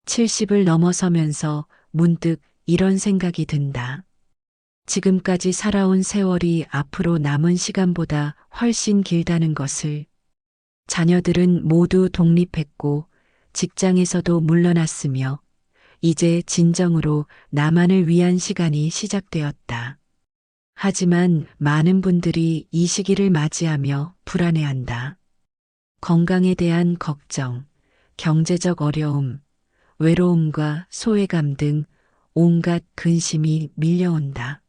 70을 넘어서면서 문득 이런 생각이 든다. 지금까지 살아온 세월이 앞으로 남은 시간보다 훨씬 길다는 것을. 자녀들은 모두 독립했고 직장에서도 물러났으며 이제 진정으로 나만을 위한 시간이 시작되었다. 하지만 많은 분들이 이 시기를 맞이하며 불안해한다. 건강에 대한 걱정, 경제적 어려움, 외로움과 소외감 등 온갖 근심이 밀려온다.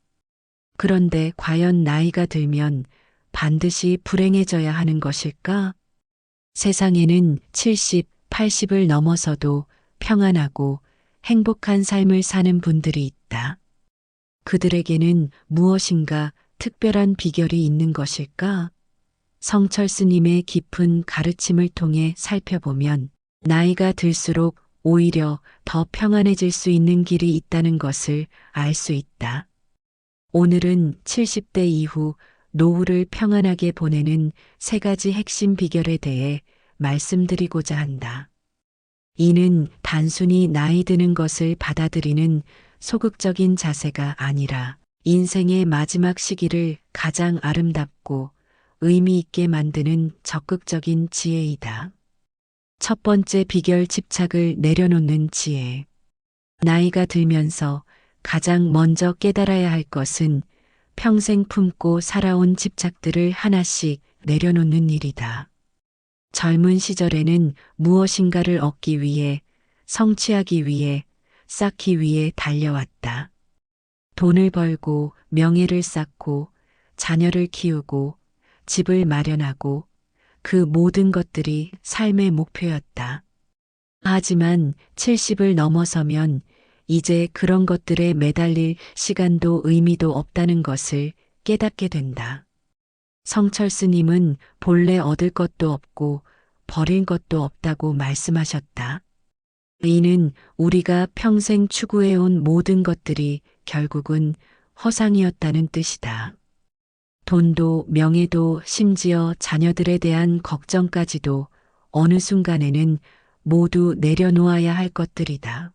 그런데 과연 나이가 들면 반드시 불행해져야 하는 것일까? 세상에는 70, 80을 넘어서도 평안하고 행복한 삶을 사는 분들이 있다. 그들에게는 무엇인가 특별한 비결이 있는 것일까? 성철 스님의 깊은 가르침을 통해 살펴보면 나이가 들수록 오히려 더 평안해질 수 있는 길이 있다는 것을 알 수 있다. 오늘은 70대 이후 노후를 평안하게 보내는 3가지 핵심 비결에 대해 말씀드리고자 한다. 이는 단순히 나이 드는 것을 받아들이는 소극적인 자세가 아니라 인생의 마지막 시기를 가장 아름답고 의미 있게 만드는 적극적인 지혜이다. 첫 번째 비결, 집착을 내려놓는 지혜. 나이가 들면서 가장 먼저 깨달아야 할 것은 평생 품고 살아온 집착들을 하나씩 내려놓는 일이다. 젊은 시절에는 무엇인가를 얻기 위해, 성취하기 위해, 쌓기 위해 달려왔다. 돈을 벌고 명예를 쌓고 자녀를 키우고 집을 마련하고 그 모든 것들이 삶의 목표였다. 하지만 70을 넘어서면 이제 그런 것들에 매달릴 시간도 의미도 없다는 것을 깨닫게 된다. 성철 스님은 본래 얻을 것도 없고 버릴 것도 없다고 말씀하셨다. 이는 우리가 평생 추구해온 모든 것들이 결국은 허상이었다는 뜻이다. 돈도 명예도 심지어 자녀들에 대한 걱정까지도 어느 순간에는 모두 내려놓아야 할 것들이다.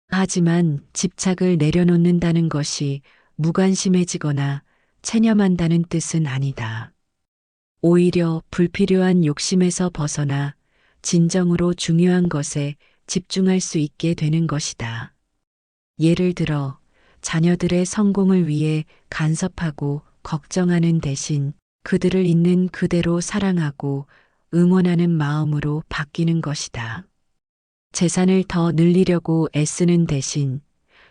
하지만 집착을 내려놓는다는 것이 무관심해지거나 체념한다는 뜻은 아니다. 오히려 불필요한 욕심에서 벗어나 진정으로 중요한 것에 집중할 수 있게 되는 것이다. 예를 들어 자녀들의 성공을 위해 간섭하고 걱정하는 대신 그들을 있는 그대로 사랑하고 응원하는 마음으로 바뀌는 것이다. 재산을 더 늘리려고 애쓰는 대신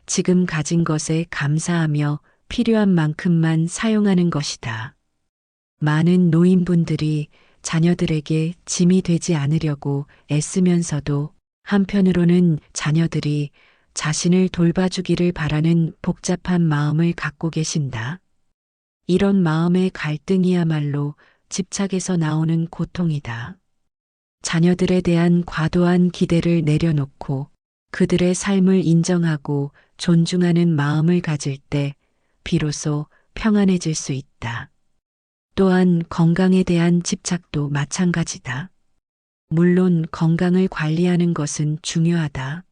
지금 가진 것에 감사하며 필요한 만큼만 사용하는 것이다. 많은 노인분들이 자녀들에게 짐이 되지 않으려고 애쓰면서도 한편으로는 자녀들이 자신을 돌봐주기를 바라는 복잡한 마음을 갖고 계신다. 이런 마음의 갈등이야말로 집착에서 나오는 고통이다. 자녀들에 대한 과도한 기대를 내려놓고 그들의 삶을 인정하고 존중하는 마음을 가질 때 비로소 평안해질 수 있다. 또한 건강에 대한 집착도 마찬가지다. 물론 건강을 관리하는 것은 중요하다.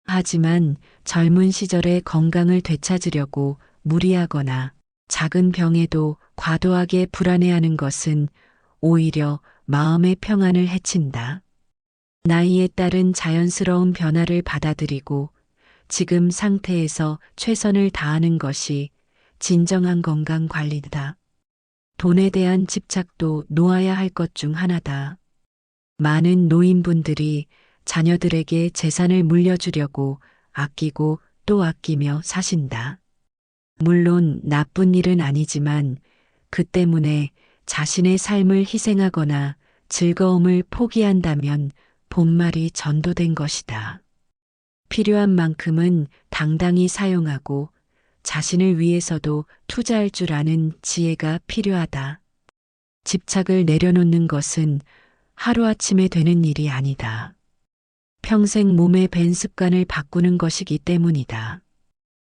하지만 젊은 시절의 건강을 되찾으려고 무리하거나 작은 병에도 과도하게 불안해하는 것은 오히려 마음의 평안을 해친다. 나이에 따른 자연스러운 변화를 받아들이고 지금 상태에서 최선을 다하는 것이 진정한 건강 관리다. 돈에 대한 집착도 놓아야 할 것 중 하나다. 많은 노인분들이 자녀들에게 재산을 물려주려고 아끼고 또 아끼며 사신다. 물론 나쁜 일은 아니지만 그 때문에 자신의 삶을 희생하거나 즐거움을 포기한다면 본말이 전도된 것이다. 필요한 만큼은 당당히 사용하고 자신을 위해서도 투자할 줄 아는 지혜가 필요하다. 집착을 내려놓는 것은 하루아침에 되는 일이 아니다. 평생 몸에 밴 습관을 바꾸는 것이기 때문이다.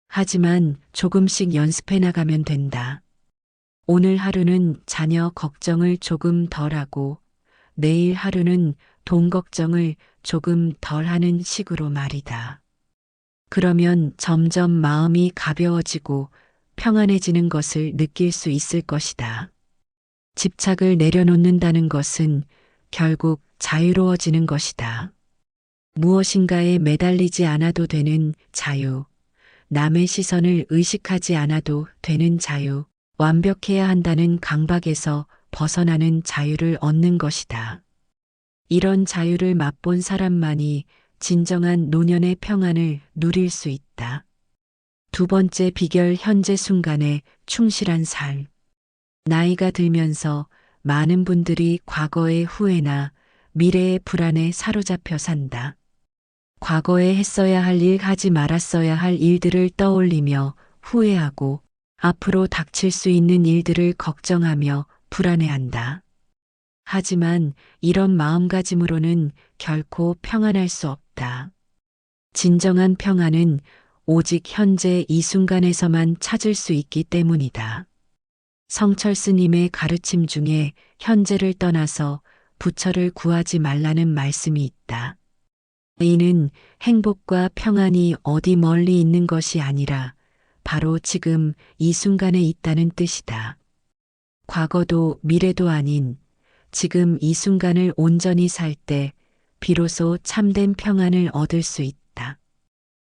하지만 조금씩 연습해 나가면 된다. 오늘 하루는 자녀 걱정을 조금 덜 하고 내일 하루는 돈 걱정을 조금 덜 하는 식으로 말이다. 그러면 점점 마음이 가벼워지고 평안해지는 것을 느낄 수 있을 것이다. 집착을 내려놓는다는 것은 결국 자유로워지는 것이다. 무엇인가에 매달리지 않아도 되는 자유, 남의 시선을 의식하지 않아도 되는 자유, 완벽해야 한다는 강박에서 벗어나는 자유를 얻는 것이다. 이런 자유를 맛본 사람만이 진정한 노년의 평안을 누릴 수 있다. 두 번째 비결 현재 순간에 충실한 삶. 나이가 들면서 많은 분들이 과거의 후회나 미래의 불안에 사로잡혀 산다. 과거에 했어야 할 일, 하지 말았어야 할 일들을 떠올리며 후회하고 앞으로 닥칠 수 있는 일들을 걱정하며 불안해한다. 하지만 이런 마음가짐으로는 결코 평안할 수 없다. 진정한 평안은 오직 현재 이 순간에서만 찾을 수 있기 때문이다. 성철 스님의 가르침 중에 현재를 떠나서 부처를 구하지 말라는 말씀이 있다. 이는 행복과 평안이 어디 멀리 있는 것이 아니라 바로 지금 이 순간에 있다는 뜻이다. 과거도 미래도 아닌 지금 이 순간을 온전히 살 때 비로소 참된 평안을 얻을 수 있다.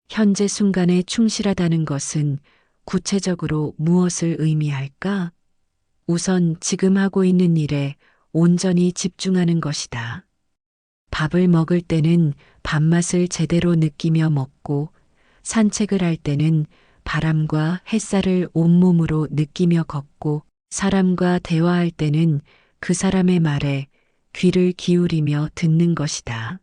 현재 순간에 충실하다는 것은 구체적으로 무엇을 의미할까? 우선 지금 하고 있는 일에 온전히 집중하는 것이다. 밥을 먹을 때는 밥맛을 제대로 느끼며 먹고, 산책을 할 때는 바람과 햇살을 온몸으로 느끼며 걷고, 사람과 대화할 때는 그 사람의 말에 귀를 기울이며 듣는 것이다.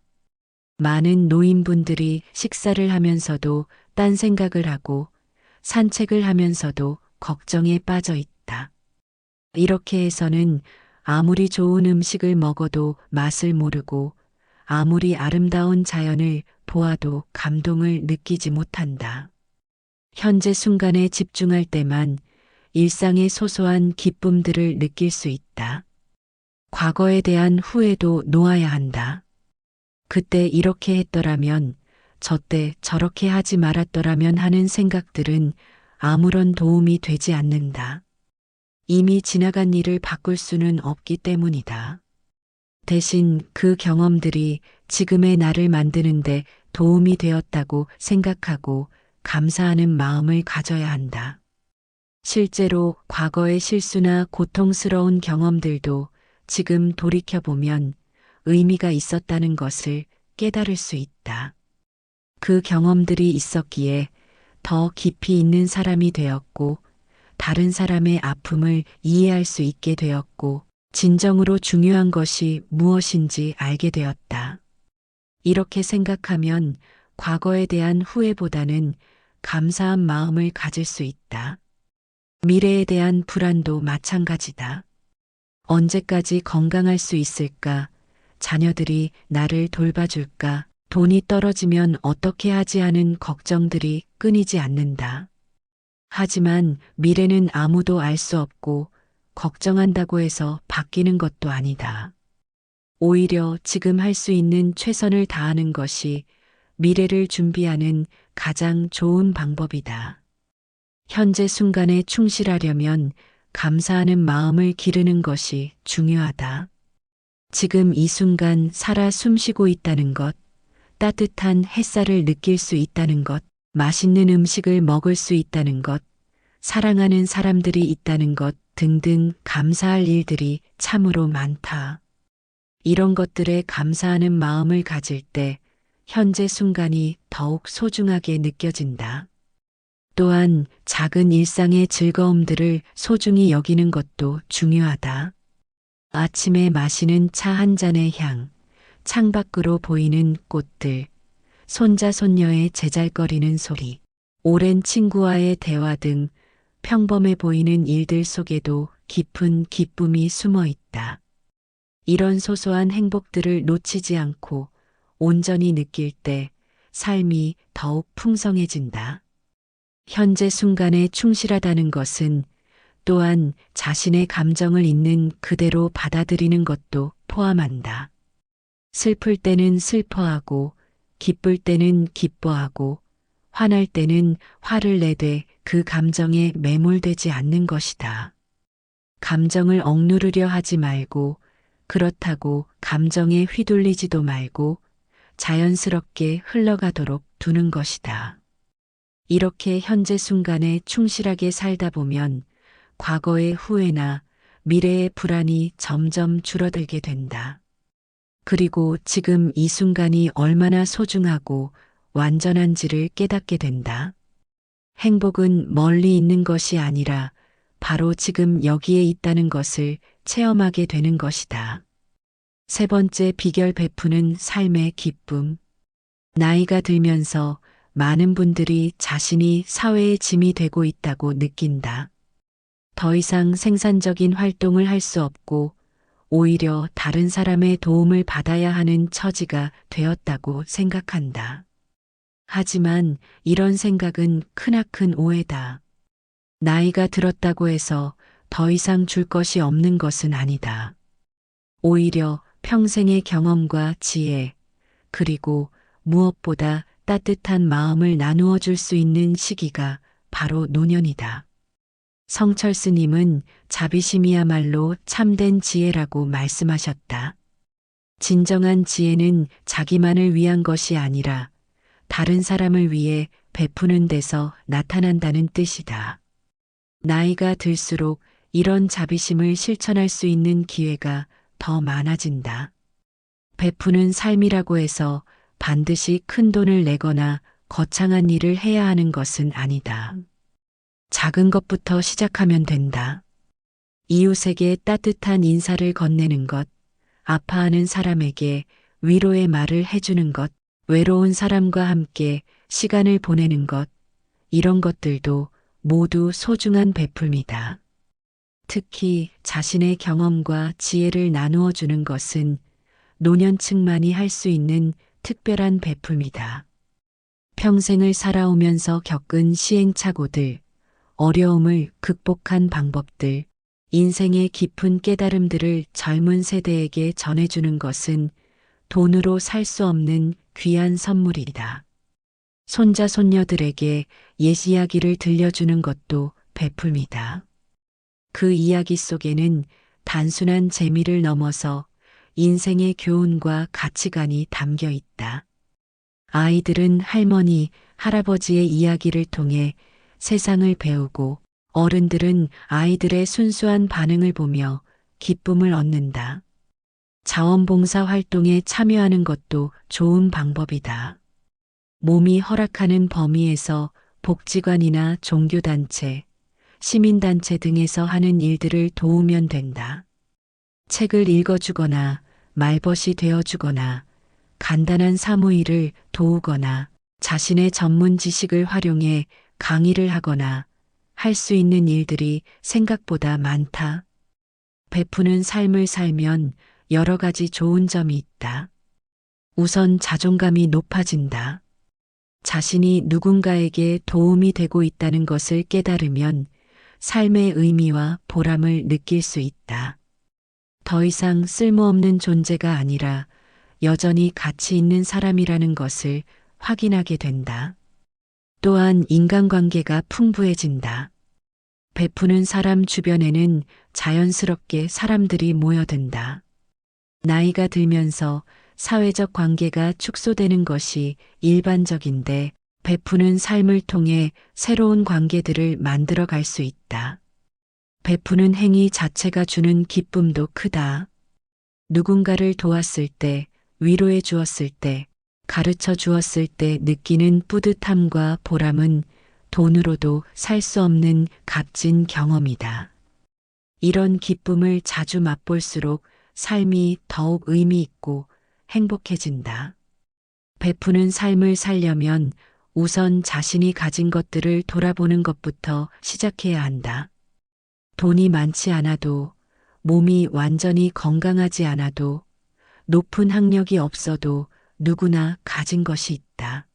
많은 노인분들이 식사를 하면서도 딴 생각을 하고 산책을 하면서도 걱정에 빠져 있다. 이렇게 해서는 아무리 좋은 음식을 먹어도 맛을 모르고 아무리 아름다운 자연을 보아도 감동을 느끼지 못한다. 현재 순간에 집중할 때만 일상의 소소한 기쁨들을 느낄 수 있다. 과거에 대한 후회도 놓아야 한다. 그때 이렇게 했더라면, 저때 저렇게 하지 말았더라면 하는 생각들은 아무런 도움이 되지 않는다. 이미 지나간 일을 바꿀 수는 없기 때문이다. 대신 그 경험들이 지금의 나를 만드는데 도움이 되었다고 생각하고 감사하는 마음을 가져야 한다. 실제로 과거의 실수나 고통스러운 경험들도 지금 돌이켜보면 의미가 있었다는 것을 깨달을 수 있다. 그 경험들이 있었기에 더 깊이 있는 사람이 되었고, 다른 사람의 아픔을 이해할 수 있게 되었고, 진정으로 중요한 것이 무엇인지 알게 되었다. 이렇게 생각하면 과거에 대한 후회보다는 감사한 마음을 가질 수 있다. 미래에 대한 불안도 마찬가지다. 언제까지 건강할 수 있을까? 자녀들이 나를 돌봐줄까? 돈이 떨어지면 어떻게 하지 하는 걱정들이 끊이지 않는다. 하지만 미래는 아무도 알 수 없고 걱정한다고 해서 바뀌는 것도 아니다. 오히려 지금 할 수 있는 최선을 다하는 것이 미래를 준비하는 가장 좋은 방법이다. 현재 순간에 충실하려면 감사하는 마음을 기르는 것이 중요하다. 지금 이 순간 살아 숨쉬고 있다는 것, 따뜻한 햇살을 느낄 수 있다는 것, 맛있는 음식을 먹을 수 있다는 것, 사랑하는 사람들이 있다는 것 등등 감사할 일들이 참으로 많다. 이런 것들에 감사하는 마음을 가질 때 현재 순간이 더욱 소중하게 느껴진다. 또한 작은 일상의 즐거움들을 소중히 여기는 것도 중요하다. 아침에 마시는 차 한 잔의 향, 창밖으로 보이는 꽃들, 손자 손녀의 제잘거리는 소리, 오랜 친구와의 대화 등 평범해 보이는 일들 속에도 깊은 기쁨이 숨어 있다. 이런 소소한 행복들을 놓치지 않고 온전히 느낄 때 삶이 더욱 풍성해진다. 현재 순간에 충실하다는 것은 또한 자신의 감정을 있는 그대로 받아들이는 것도 포함한다. 슬플 때는 슬퍼하고, 기쁠 때는 기뻐하고, 화날 때는 화를 내되 그 감정에 매몰되지 않는 것이다. 감정을 억누르려 하지 말고, 그렇다고 감정에 휘둘리지도 말고, 자연스럽게 흘러가도록 두는 것이다. 이렇게 현재 순간에 충실하게 살다 보면 과거의 후회나 미래의 불안이 점점 줄어들게 된다. 그리고 지금 이 순간이 얼마나 소중하고 완전한지를 깨닫게 된다. 행복은 멀리 있는 것이 아니라 바로 지금 여기에 있다는 것을 체험하게 되는 것이다. 세 번째 비결 베푸는 삶의 기쁨. 나이가 들면서 많은 분들이 자신이 사회의 짐이 되고 있다고 느낀다. 더 이상 생산적인 활동을 할 수 없고 오히려 다른 사람의 도움을 받아야 하는 처지가 되었다고 생각한다. 하지만 이런 생각은 크나큰 오해다. 나이가 들었다고 해서 더 이상 줄 것이 없는 것은 아니다. 오히려 평생의 경험과 지혜, 그리고 무엇보다 따뜻한 마음을 나누어 줄 수 있는 시기가 바로 노년이다. 성철 스님은 자비심이야말로 참된 지혜라고 말씀하셨다. 진정한 지혜는 자기만을 위한 것이 아니라 다른 사람을 위해 베푸는 데서 나타난다는 뜻이다. 나이가 들수록 이런 자비심을 실천할 수 있는 기회가 더 많아진다. 베푸는 삶이라고 해서 반드시 큰 돈을 내거나 거창한 일을 해야 하는 것은 아니다. 작은 것부터 시작하면 된다. 이웃에게 따뜻한 인사를 건네는 것, 아파하는 사람에게 위로의 말을 해주는 것, 외로운 사람과 함께 시간을 보내는 것, 이런 것들도 모두 소중한 베풀미다. 특히 자신의 경험과 지혜를 나누어 주는 것은 노년층만이 할 수 있는 특별한 베풀미다. 평생을 살아오면서 겪은 시행착오들, 어려움을 극복한 방법들, 인생의 깊은 깨달음들을 젊은 세대에게 전해주는 것은 돈으로 살 수 없는 귀한 선물이다. 손자, 손녀들에게 옛 이야기를 들려주는 것도 베풀미다. 그 이야기 속에는 단순한 재미를 넘어서 인생의 교훈과 가치관이 담겨 있다. 아이들은 할머니, 할아버지의 이야기를 통해 세상을 배우고 어른들은 아이들의 순수한 반응을 보며 기쁨을 얻는다. 자원봉사 활동에 참여하는 것도 좋은 방법이다. 몸이 허락하는 범위에서 복지관이나 종교단체, 시민단체 등에서 하는 일들을 도우면 된다. 책을 읽어주거나 말벗이 되어주거나 간단한 사무일을 도우거나 자신의 전문 지식을 활용해 강의를 하거나 할 수 있는 일들이 생각보다 많다. 베푸는 삶을 살면 여러 가지 좋은 점이 있다. 우선 자존감이 높아진다. 자신이 누군가에게 도움이 되고 있다는 것을 깨달으면 삶의 의미와 보람을 느낄 수 있다. 더 이상 쓸모없는 존재가 아니라 여전히 가치 있는 사람이라는 것을 확인하게 된다. 또한 인간관계가 풍부해진다. 베푸는 사람 주변에는 자연스럽게 사람들이 모여든다. 나이가 들면서 사회적 관계가 축소되는 것이 일반적인데 베푸는 삶을 통해 새로운 관계들을 만들어 갈 수 있다. 베푸는 행위 자체가 주는 기쁨도 크다. 누군가를 도왔을 때, 위로해 주었을 때, 가르쳐 주었을 때 느끼는 뿌듯함과 보람은 돈으로도 살 수 없는 값진 경험이다. 이런 기쁨을 자주 맛볼수록 삶이 더욱 의미 있고 행복해진다. 베푸는 삶을 살려면 우선 자신이 가진 것들을 돌아보는 것부터 시작해야 한다. 돈이 많지 않아도, 몸이 완전히 건강하지 않아도, 높은 학력이 없어도 누구나 가진 것이 있다.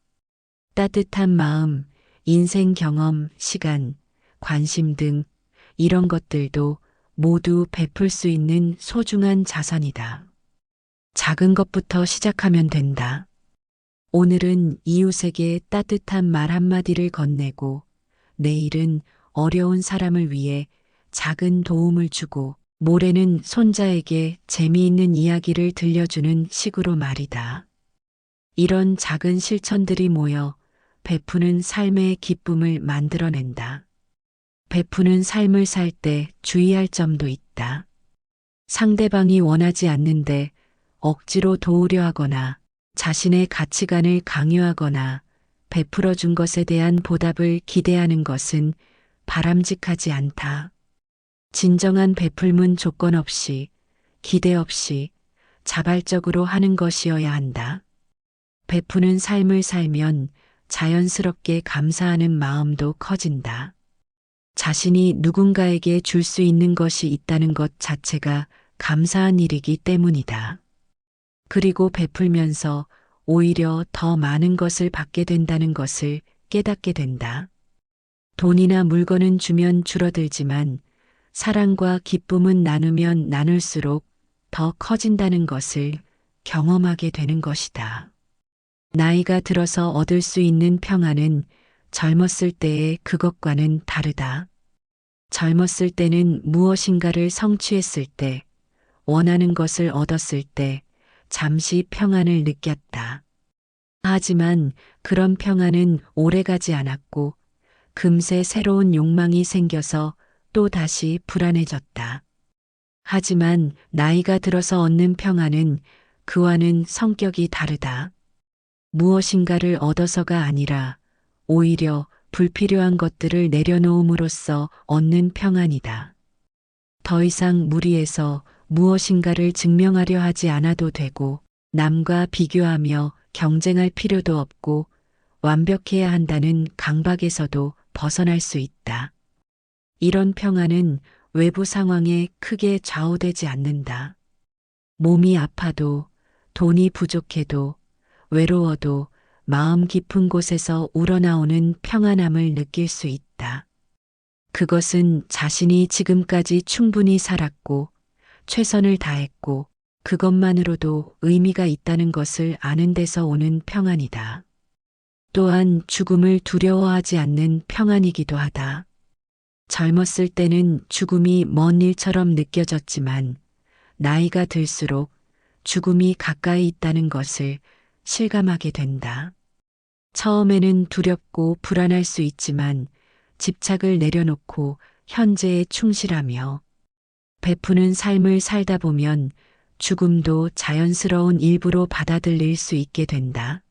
따뜻한 마음, 인생 경험, 시간, 관심 등 이런 것들도 모두 베풀 수 있는 소중한 자산이다. 작은 것부터 시작하면 된다. 오늘은 이웃에게 따뜻한 말 한마디를 건네고, 내일은 어려운 사람을 위해 작은 도움을 주고, 모레는 손자에게 재미있는 이야기를 들려주는 식으로 말이다. 이런 작은 실천들이 모여 베푸는 삶의 기쁨을 만들어낸다. 베푸는 삶을 살 때 주의할 점도 있다. 상대방이 원하지 않는데 억지로 도우려 하거나 자신의 가치관을 강요하거나 베풀어 준 것에 대한 보답을 기대하는 것은 바람직하지 않다. 진정한 베풀문 조건 없이, 기대 없이 자발적으로 하는 것이어야 한다. 베푸는 삶을 살면 자연스럽게 감사하는 마음도 커진다. 자신이 누군가에게 줄 수 있는 것이 있다는 것 자체가 감사한 일이기 때문이다. 그리고 베풀면서 오히려 더 많은 것을 받게 된다는 것을 깨닫게 된다. 돈이나 물건은 주면 줄어들지만 사랑과 기쁨은 나누면 나눌수록 더 커진다는 것을 경험하게 되는 것이다. 나이가 들어서 얻을 수 있는 평안은 젊었을 때의 그것과는 다르다. 젊었을 때는 무엇인가를 성취했을 때, 원하는 것을 얻었을 때, 잠시 평안을 느꼈다. 하지만 그런 평안은 오래가지 않았고, 금세 새로운 욕망이 생겨서 또 다시 불안해졌다. 하지만 나이가 들어서 얻는 평안은 그와는 성격이 다르다. 무엇인가를 얻어서가 아니라 오히려 불필요한 것들을 내려놓음으로써 얻는 평안이다. 더 이상 무리해서 무엇인가를 증명하려 하지 않아도 되고 남과 비교하며 경쟁할 필요도 없고 완벽해야 한다는 강박에서도 벗어날 수 있다. 이런 평안은 외부 상황에 크게 좌우되지 않는다. 몸이 아파도 돈이 부족해도 외로워도 마음 깊은 곳에서 우러나오는 평안함을 느낄 수 있다. 그것은 자신이 지금까지 충분히 살았고 최선을 다했고 그것만으로도 의미가 있다는 것을 아는 데서 오는 평안이다. 또한 죽음을 두려워하지 않는 평안이기도 하다. 젊었을 때는 죽음이 먼 일처럼 느껴졌지만 나이가 들수록 죽음이 가까이 있다는 것을 실감하게 된다. 처음에는 두렵고 불안할 수 있지만 집착을 내려놓고 현재에 충실하며 베푸는 삶을 살다 보면 죽음도 자연스러운 일부로 받아들일 수 있게 된다.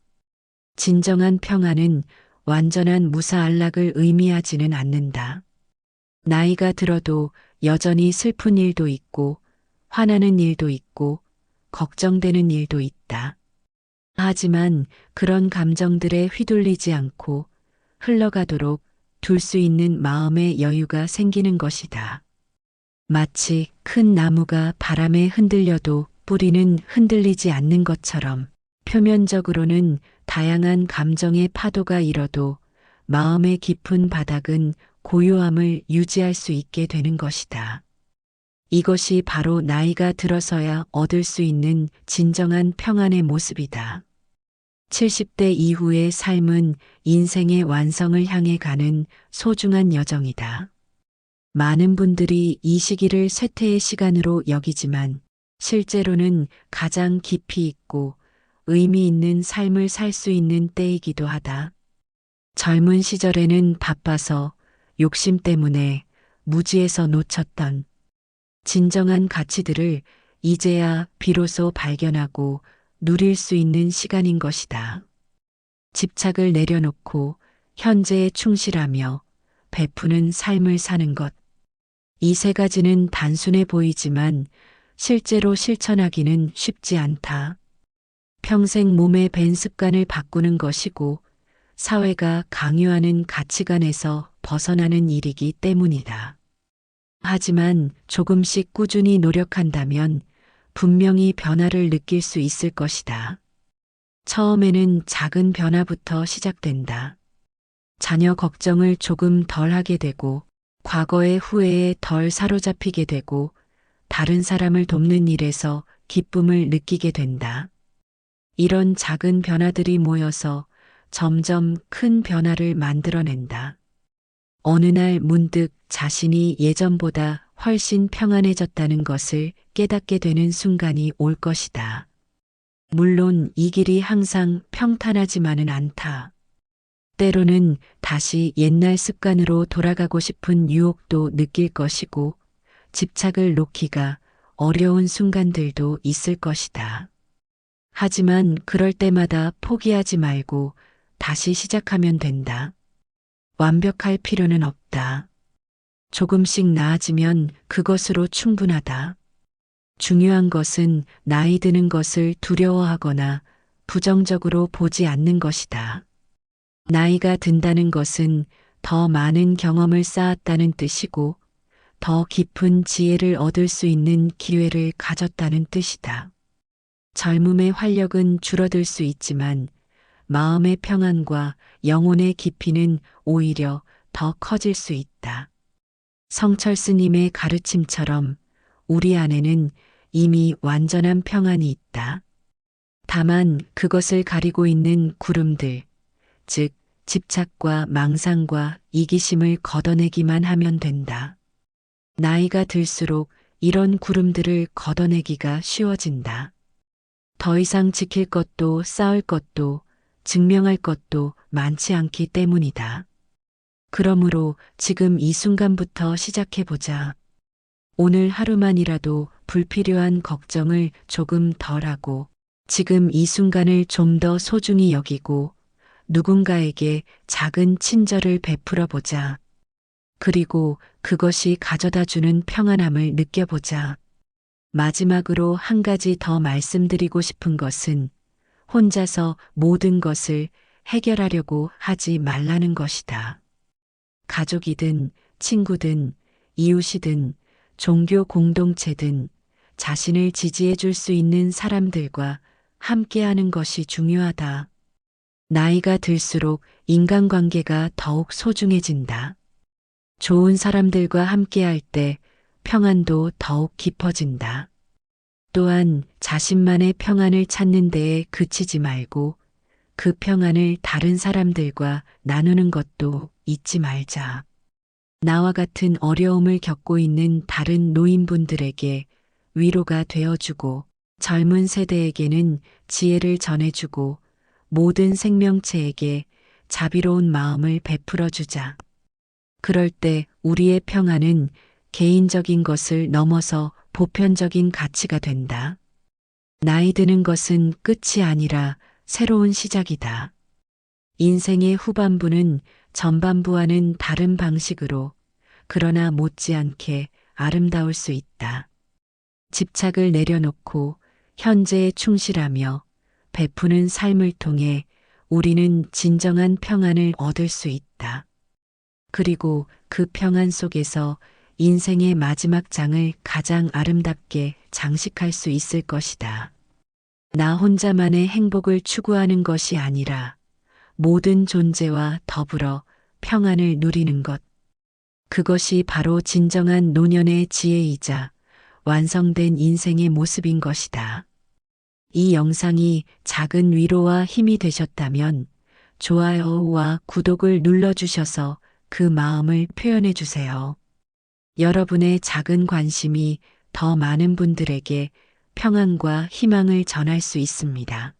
진정한 평안은 완전한 무사안락을 의미하지는 않는다. 나이가 들어도 여전히 슬픈 일도 있고 화나는 일도 있고 걱정되는 일도 있다. 하지만 그런 감정들에 휘둘리지 않고 흘러가도록 둘 수 있는 마음의 여유가 생기는 것이다. 마치 큰 나무가 바람에 흔들려도 뿌리는 흔들리지 않는 것처럼 표면적으로는 다양한 감정의 파도가 일어도 마음의 깊은 바닥은 고요함을 유지할 수 있게 되는 것이다. 이것이 바로 나이가 들어서야 얻을 수 있는 진정한 평안의 모습이다. 70대 이후의 삶은 인생의 완성을 향해 가는 소중한 여정이다. 많은 분들이 이 시기를 쇠퇴의 시간으로 여기지만 실제로는 가장 깊이 있고 의미 있는 삶을 살 수 있는 때이기도 하다. 젊은 시절에는 바빠서 욕심 때문에 무지해서 놓쳤던 진정한 가치들을 이제야 비로소 발견하고 누릴 수 있는 시간인 것이다. 집착을 내려놓고 현재에 충실하며 베푸는 삶을 사는 것. 이 세 가지는 단순해 보이지만 실제로 실천하기는 쉽지 않다. 평생 몸에 밴 습관을 바꾸는 것이고 사회가 강요하는 가치관에서 벗어나는 일이기 때문이다. 하지만 조금씩 꾸준히 노력한다면 분명히 변화를 느낄 수 있을 것이다. 처음에는 작은 변화부터 시작된다. 자녀 걱정을 조금 덜 하게 되고, 과거의 후회에 덜 사로잡히게 되고, 다른 사람을 돕는 일에서 기쁨을 느끼게 된다. 이런 작은 변화들이 모여서 점점 큰 변화를 만들어낸다. 어느 날 문득 자신이 예전보다 훨씬 평안해졌다는 것을 깨닫게 되는 순간이 올 것이다. 물론 이 길이 항상 평탄하지만은 않다. 때로는 다시 옛날 습관으로 돌아가고 싶은 유혹도 느낄 것이고 집착을 놓기가 어려운 순간들도 있을 것이다. 하지만 그럴 때마다 포기하지 말고 다시 시작하면 된다. 완벽할 필요는 없다. 조금씩 나아지면 그것으로 충분하다. 중요한 것은 나이 드는 것을 두려워하거나 부정적으로 보지 않는 것이다. 나이가 든다는 것은 더 많은 경험을 쌓았다는 뜻이고 더 깊은 지혜를 얻을 수 있는 기회를 가졌다는 뜻이다. 젊음의 활력은 줄어들 수 있지만 마음의 평안과 영혼의 깊이는 오히려 더 커질 수 있다. 성철 스님의 가르침처럼 우리 안에는 이미 완전한 평안이 있다. 다만 그것을 가리고 있는 구름들, 즉 집착과 망상과 이기심을 걷어내기만 하면 된다. 나이가 들수록 이런 구름들을 걷어내기가 쉬워진다. 더 이상 지킬 것도 쌓을 것도 증명할 것도 많지 않기 때문이다. 그러므로 지금 이 순간부터 시작해보자. 오늘 하루만이라도 불필요한 걱정을 조금 덜하고 지금 이 순간을 좀 더 소중히 여기고 누군가에게 작은 친절을 베풀어 보자. 그리고 그것이 가져다 주는 평안함을 느껴보자. 마지막으로 한 가지 더 말씀드리고 싶은 것은 혼자서 모든 것을 해결하려고 하지 말라는 것이다. 가족이든 친구든 이웃이든 종교 공동체든 자신을 지지해 줄 수 있는 사람들과 함께하는 것이 중요하다. 나이가 들수록 인간관계가 더욱 소중해진다. 좋은 사람들과 함께할 때 평안도 더욱 깊어진다. 또한 자신만의 평안을 찾는 데에 그치지 말고 그 평안을 다른 사람들과 나누는 것도 잊지 말자. 나와 같은 어려움을 겪고 있는 다른 노인분들에게 위로가 되어주고 젊은 세대에게는 지혜를 전해주고 모든 생명체에게 자비로운 마음을 베풀어주자. 그럴 때 우리의 평안은 개인적인 것을 넘어서 보편적인 가치가 된다. 나이 드는 것은 끝이 아니라 새로운 시작이다. 인생의 후반부는 전반부와는 다른 방식으로 그러나 못지않게 아름다울 수 있다. 집착을 내려놓고 현재에 충실하며 베푸는 삶을 통해 우리는 진정한 평안을 얻을 수 있다. 그리고 그 평안 속에서 인생의 마지막 장을 가장 아름답게 장식할 수 있을 것이다. 나 혼자만의 행복을 추구하는 것이 아니라 모든 존재와 더불어 평안을 누리는 것. 그것이 바로 진정한 노년의 지혜이자 완성된 인생의 모습인 것이다. 이 영상이 작은 위로와 힘이 되셨다면 좋아요와 구독을 눌러주셔서 그 마음을 표현해 주세요. 여러분의 작은 관심이 더 많은 분들에게 평안과 희망을 전할 수 있습니다.